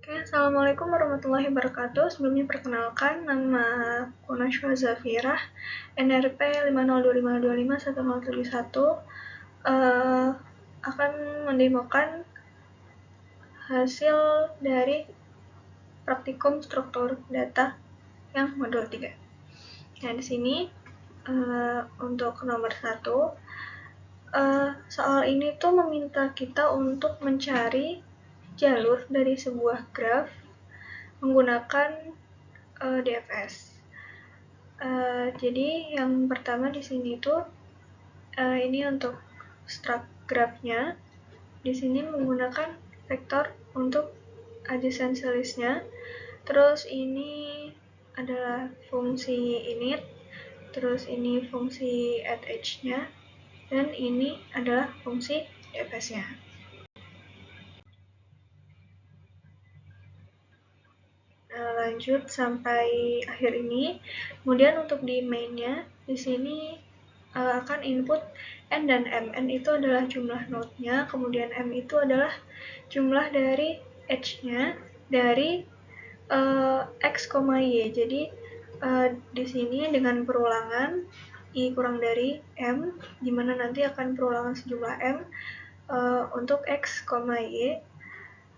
Oke, Assalamualaikum warahmatullahi wabarakatuh. Sebelumnya perkenalkan, nama aku Nashwa Zafirah, NRP 502525171, akan mendemokan hasil dari praktikum struktur data yang modul 3. Nah, di sini untuk nomor 1, soal ini tuh meminta kita untuk mencari jalur dari sebuah graf menggunakan DFS. Jadi yang pertama di sini tuh ini untuk struct grafnya. Di sini menggunakan vektor untuk adjacency list-nya. Terus ini adalah fungsi init, terus ini fungsi add edge-nya, dan ini adalah fungsi DFS-nya. Lanjut sampai akhir ini. Kemudian untuk di main-nya, di sini akan input n dan m. N itu adalah jumlah node-nya, kemudian m itu adalah jumlah dari edge-nya dari x, y. Jadi di sini dengan perulangan i kurang dari m, di mana nanti akan perulangan sejumlah m untuk x, y.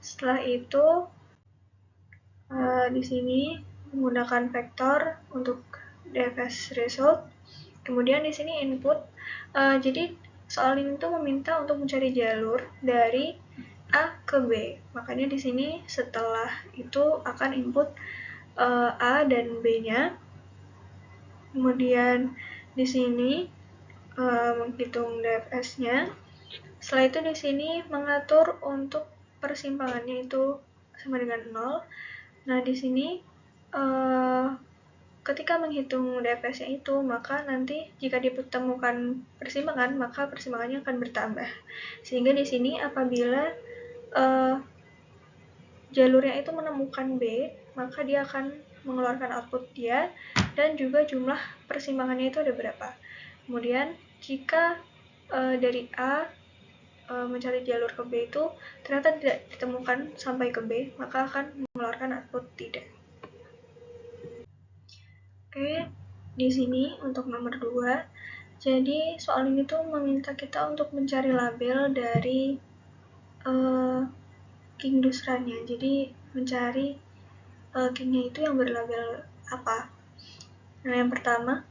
Setelah itu di sini menggunakan vektor untuk DFS result. Kemudian di sini input. Jadi soal ini tuh meminta untuk mencari jalur dari A ke B. Makanya di sini setelah itu akan input A dan B-nya. Kemudian di sini menghitung DFS-nya. Setelah itu di sini mengatur untuk persimpangannya itu sama dengan 0. Nah, di sini ketika menghitung DFS-nya itu, maka nanti jika ditemukan persimpangan, maka persimpangannya akan bertambah. Sehingga di sini apabila jalurnya itu menemukan B, maka dia akan mengeluarkan output dia, dan juga jumlah persimpangannya itu ada berapa. Kemudian jika dari A mencari jalur ke B itu ternyata tidak ditemukan sampai ke B, maka akan mengeluarkan output tidak. Oke, di sini untuk nomor 2. Jadi soal ini tuh meminta kita untuk mencari label dari king dusrannya. Jadi mencari kingnya itu yang berlabel apa. Nah, yang pertama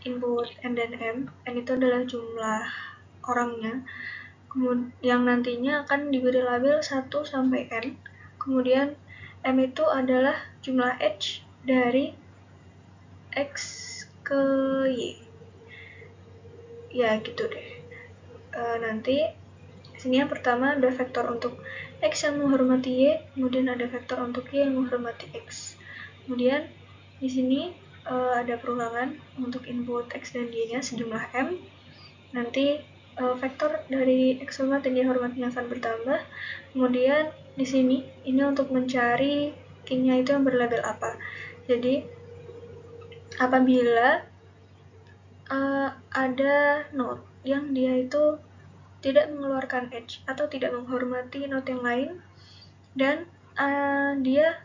input n dan m. N itu adalah jumlah orangnya, yang nantinya akan diberi label 1 sampai n. Kemudian m itu adalah jumlah edge dari x ke y. Ya gitu deh. Nanti sini yang pertama ada vektor untuk x yang menghormati y, kemudian ada vektor untuk y yang menghormati x. Kemudian di sini ada perulangan untuk input x dan y-nya sejumlah m. Nanti vektor dari x hormat dan y hormatnya akan bertambah. Kemudian di sini ini untuk mencari king-nya itu yang berlabel apa. Jadi apabila ada node yang dia itu tidak mengeluarkan edge atau tidak menghormati node yang lain, dan dia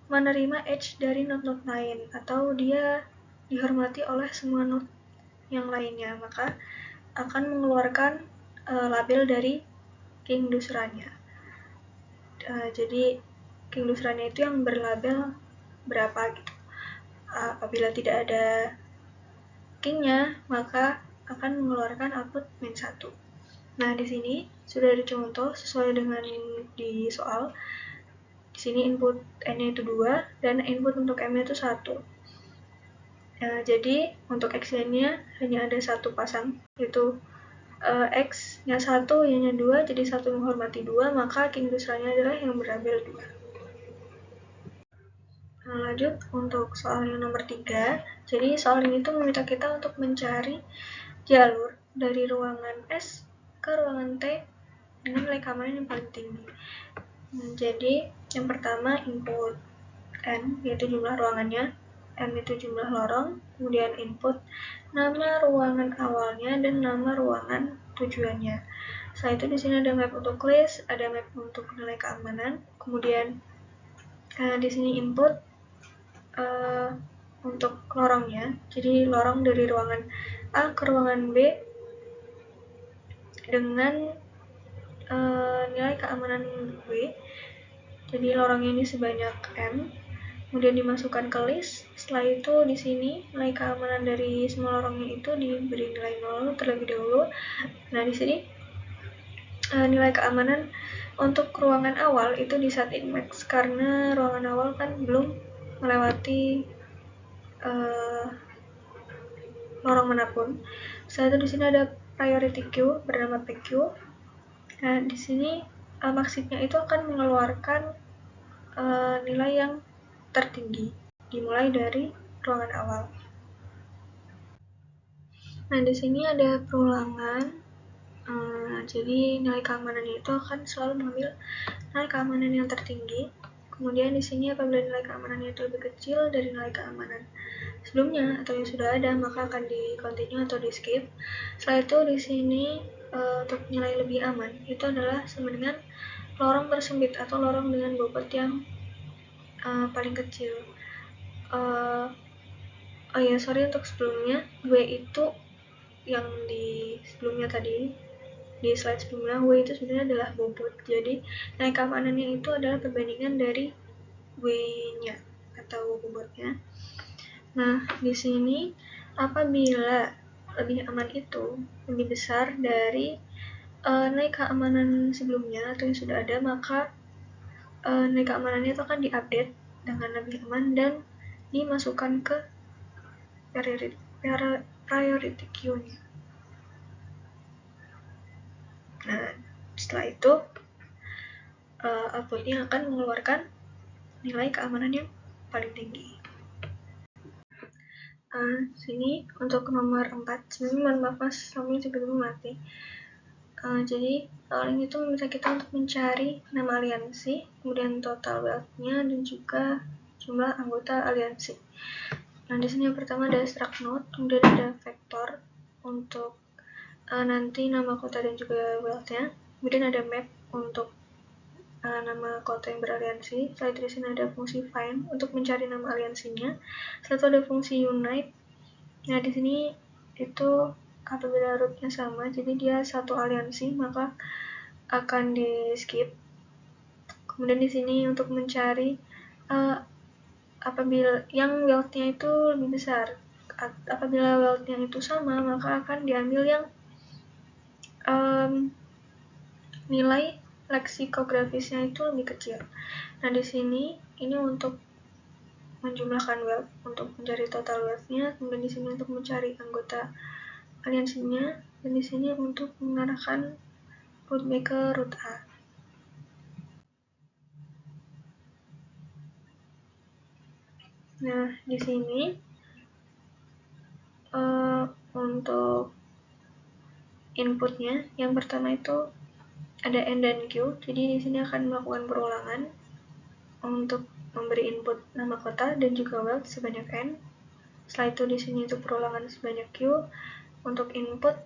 menerima edge dari node-node lain, atau dia dihormati oleh semua node yang lainnya, maka akan mengeluarkan label dari king dusranya. Jadi king dusranya itu yang berlabel berapa gitu. Apabila tidak ada kingnya, maka akan mengeluarkan output min 1. Nah, di sini sudah ada contoh sesuai dengan di soal. Di sini input n-nya itu 2 dan input untuk m-nya itu 1. Jadi untuk x-nya hanya ada satu pasang, yaitu x-nya 1, y-nya 2, jadi 1 menghormati 2, maka king dusranya adalah yang berlabel 2. Nah, lanjut untuk soal yang nomor 3. Jadi soal ini tuh meminta kita untuk mencari jalur dari ruangan S ke ruangan T dengan nilai keamanan yang paling tinggi. Jadi yang pertama input n, yaitu jumlah ruangannya, m itu jumlah lorong, kemudian input nama ruangan awalnya dan nama ruangan tujuannya. Setelah itu di sini ada map untuk list, ada map untuk nilai keamanan, kemudian di sini input untuk lorongnya. Jadi lorong dari ruangan A ke ruangan B dengan nilai keamanan B. Jadi lorongnya ini sebanyak M. Kemudian dimasukkan ke list. Setelah itu di sini nilai keamanan dari semua lorongnya itu diberi nilai 0 terlebih dahulu. Nah, di sini nilai keamanan untuk ruangan awal itu di set in max karena ruangan awal kan belum melewati lorong manapun. Setelah itu di sini ada priority queue bernama PQ. Nah, di sini maksudnya itu akan mengeluarkan nilai yang tertinggi dimulai dari ruangan awal. Nah, di sini ada perulangan. Jadi nilai keamanannya itu akan selalu mengambil nilai keamanan yang tertinggi. Kemudian di sini apabila nilai keamanannya itu lebih kecil dari nilai keamanan sebelumnya atau yang sudah ada, maka akan di continue atau di skip. Setelah itu di sini untuk nilai lebih aman itu adalah sama dengan lorong tersempit atau lorong dengan bobot yang paling kecil. Untuk sebelumnya, W itu yang di sebelumnya tadi, di slide sebelumnya, W itu sebenarnya adalah bobot. Jadi nilai keamanannya itu adalah perbandingan dari W-nya atau bobotnya. Nah, di sini apabila lebih aman itu lebih besar dari nilai keamanan sebelumnya atau yang sudah ada, maka nilai keamanannya itu akan diupdate dengan lebih aman dan dimasukkan ke priority queue-nya. Nah, setelah itu outputnya akan mengeluarkan nilai keamanan yang paling tinggi. Sini untuk nomor 4, sebenarnya mohon maaf mas, nomornya tiba-tiba mati. Jadi ini tuh meminta kita untuk mencari nama aliansi, kemudian total wealth-nya dan juga jumlah anggota aliansi. Nah, di sini yang pertama ada struct node, kemudian ada vektor untuk nanti nama kota dan juga wealth-nya. Kemudian ada map untuk nama kota yang beraliansi. Setelah itu di sini ada fungsi find untuk mencari nama aliansinya. Setelah itu ada fungsi unite. Nah, di sini itu apabila rootnya sama, jadi dia satu aliansi, maka akan di skip. Kemudian di sini untuk mencari apabila yang wealth-nya itu lebih besar. Apabila wealth-nya itu sama, maka akan diambil yang nilai leksikografisnya itu lebih kecil. Nah, di sini ini untuk menjumlahkan wealth, untuk mencari total wealth-nya, kemudian di sini untuk mencari anggota aliansinya, dan di sini untuk mengarahkan root B ke root A. Nah, di sini untuk inputnya, yang pertama itu ada N dan Q. Jadi di sini akan melakukan perulangan untuk memberi input nama kota dan juga wealth sebanyak N. Setelah itu di sini itu perulangan sebanyak Q untuk input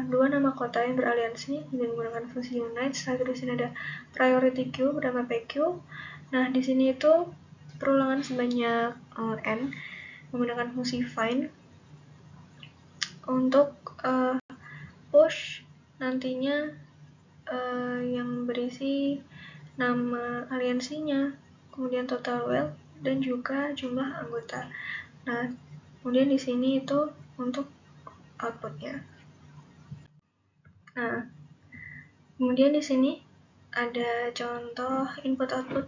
dua nama kota yang beraliansi dengan menggunakan fungsi unite. Setelah itu di sini ada priority queue bernama PQ. Nah, di sini itu perulangan sebanyak N menggunakan fungsi find untuk push nantinya yang berisi nama aliansinya, kemudian total wealth dan juga jumlah anggota. Nah, kemudian di sini itu untuk outputnya. Nah, kemudian di sini ada contoh input output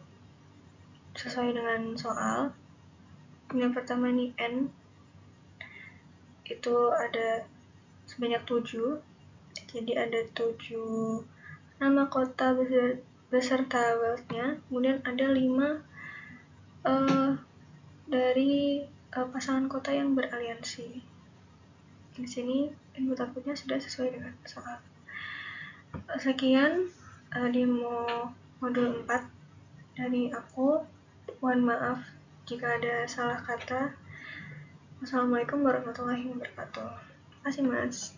sesuai dengan soal. Yang pertama nih N itu ada sebanyak 7. Jadi ada 7 nama kota beserta wealth-nya. Kemudian ada 5 dari pasangan kota yang beraliansi. Di sini input outputnya sudah sesuai dengan soal. Sekian demo modul 4 dari aku. Mohon maaf jika ada salah kata. Wassalamualaikum warahmatullahi wabarakatuh. Terima kasih mas.